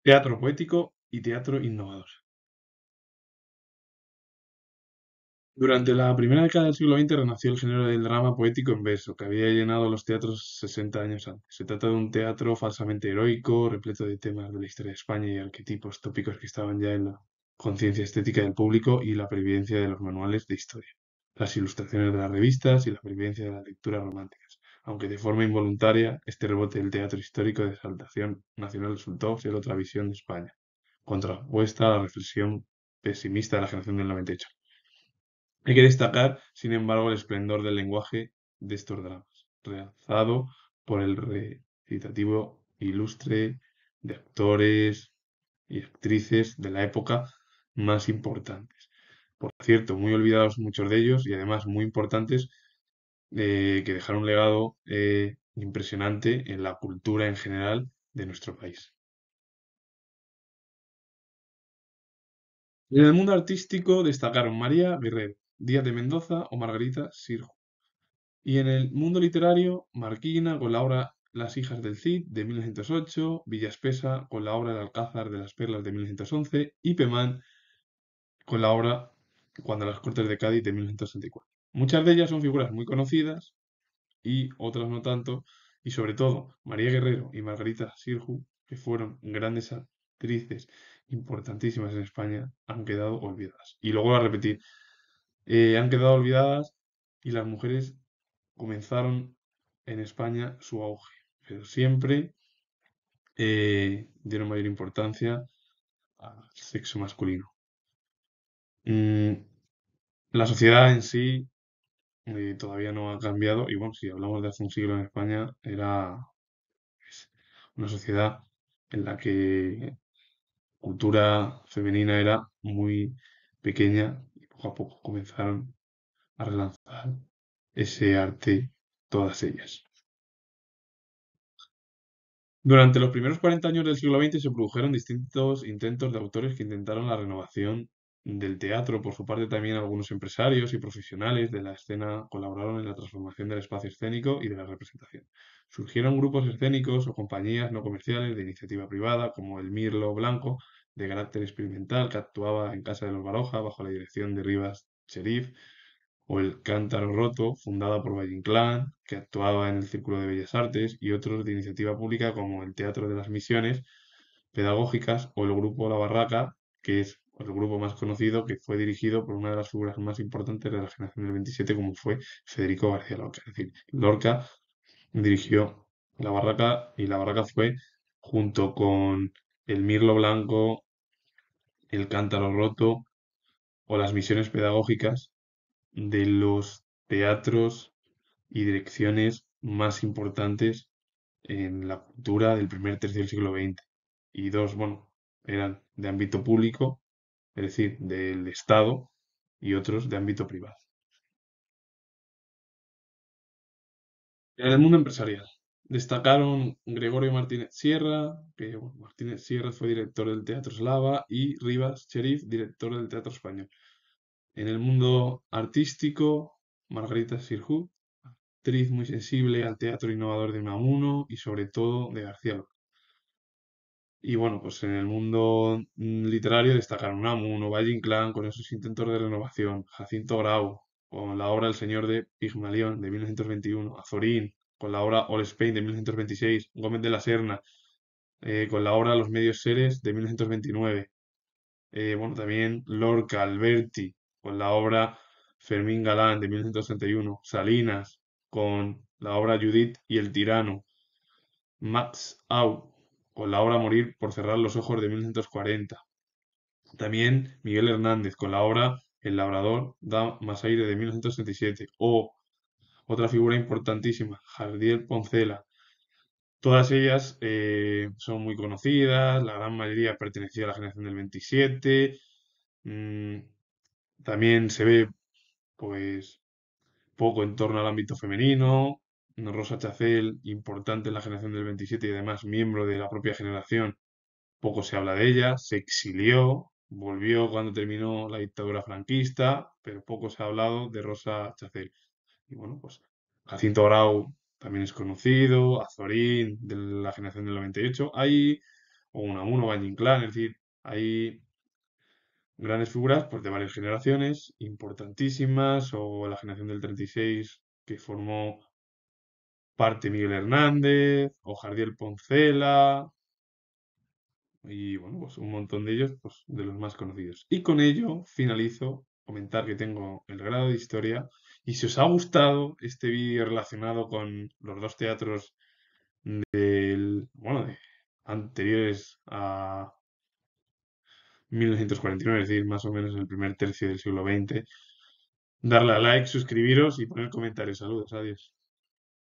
Teatro poético y teatro innovador. Durante la primera década del siglo XX renació el género del drama poético en verso, que había llenado los teatros 60 años antes. Se trata de un teatro falsamente heroico, repleto de temas de la historia de España y arquetipos tópicos que estaban ya en la conciencia estética del público y la pervivencia de los manuales de historia, las ilustraciones de las revistas y la pervivencia de las lecturas románticas. Aunque de forma involuntaria, este rebote del teatro histórico de exaltación nacional resultó ser otra visión de España, contrapuesta a la reflexión pesimista de la generación del 98. Hay que destacar, sin embargo, el esplendor del lenguaje de estos dramas, realzado por el recitativo ilustre de actores y actrices de la época más importantes. Por cierto, muy olvidados muchos de ellos y además muy importantes, que dejaron un legado impresionante en la cultura en general de nuestro país. En el mundo artístico destacaron María Guerrero, Díaz de Mendoza o Margarita Sirjo. Y en el mundo literario, Marquina con la obra Las hijas del Cid de 1908, Villaspesa con la obra El Alcázar de las Perlas de 1911 y Pemán con la obra Cuando las Cortes de Cádiz de 1964. Muchas de ellas son figuras muy conocidas y otras no tanto, y sobre todo María Guerrero y Margarita Sirju, que fueron grandes actrices importantísimas en España, han quedado olvidadas. Y luego a repetir, han quedado olvidadas y las mujeres comenzaron en España su auge, pero siempre dieron mayor importancia al sexo masculino. Mm, la sociedad en sí todavía no ha cambiado y bueno, si hablamos de hace un siglo en España, era pues, una sociedad en la que cultura femenina era muy pequeña y poco a poco comenzaron a relanzar ese arte todas ellas. Durante los primeros 40 años del siglo XX se produjeron distintos intentos de autores que intentaron la renovación del teatro. Por su parte, también algunos empresarios y profesionales de la escena colaboraron en la transformación del espacio escénico y de la representación. Surgieron grupos escénicos o compañías no comerciales de iniciativa privada, como el Mirlo Blanco, de carácter experimental, que actuaba en Casa de los Baroja bajo la dirección de Rivas Cherif, o el Cántaro Roto, fundada por Valle Inclán, que actuaba en el Círculo de Bellas Artes, y otros de iniciativa pública como el Teatro de las Misiones Pedagógicas o el Grupo La Barraca, que es el grupo más conocido, que fue dirigido por una de las figuras más importantes de la generación del 27, como fue Federico García Lorca. Es decir, Lorca dirigió La Barraca y La Barraca fue, junto con el Mirlo Blanco, el Cántaro Roto o las Misiones Pedagógicas, de los teatros y direcciones más importantes en la cultura del primer tercio del siglo XX. Y dos, bueno, eran de ámbito público, es decir, del Estado, y otros de ámbito privado. En el mundo empresarial destacaron Gregorio Martínez Sierra, que bueno, Martínez Sierra fue director del Teatro Eslava, y Rivas Cherif, director del Teatro Español. En el mundo artístico, Margarita Sirjú, actriz muy sensible al teatro innovador de Unamuno y sobre todo de García Lorca. Y bueno, pues en el mundo literario destacaron Unamuno, Valle Inclán con esos intentos de renovación, Jacinto Grau con la obra El Señor de Pigmalión de 1921, Azorín con la obra All Spain de 1926, Gómez de la Serna con la obra Los Medios Seres de 1929. Bueno, también Lorca, Alberti con la obra Fermín Galán de 1961, Salinas con la obra Judith y el Tirano, Max Au con la obra Morir por cerrar los ojos de 1940. También Miguel Hernández con la obra El labrador da más aire de 1967. O otra figura importantísima, Jardiel Poncela. Todas ellas son muy conocidas, la gran mayoría pertenecía a la generación del 27. mm, También se ve, pues, poco en torno al ámbito femenino. Rosa Chacel, importante en la generación del 27 y además miembro de la propia generación, poco se habla de ella. Se exilió, volvió cuando terminó la dictadura franquista, pero poco se ha hablado de Rosa Chacel. Y bueno, pues Jacinto Grau también es conocido, Azorín de la generación del 98. Hay o Unamuno, Valle Inclán, es decir, hay grandes figuras pues, de varias generaciones, importantísimas, o la generación del 36 que formó parte Miguel Hernández, o Jardiel Poncela, y bueno, pues un montón de ellos, pues de los más conocidos. Y con ello finalizo, comentar que tengo el grado de historia, y si os ha gustado este vídeo relacionado con los dos teatros bueno, anteriores a 1949, es decir, más o menos el primer tercio del siglo XX, darle a like, suscribiros y poner comentarios. Saludos, adiós.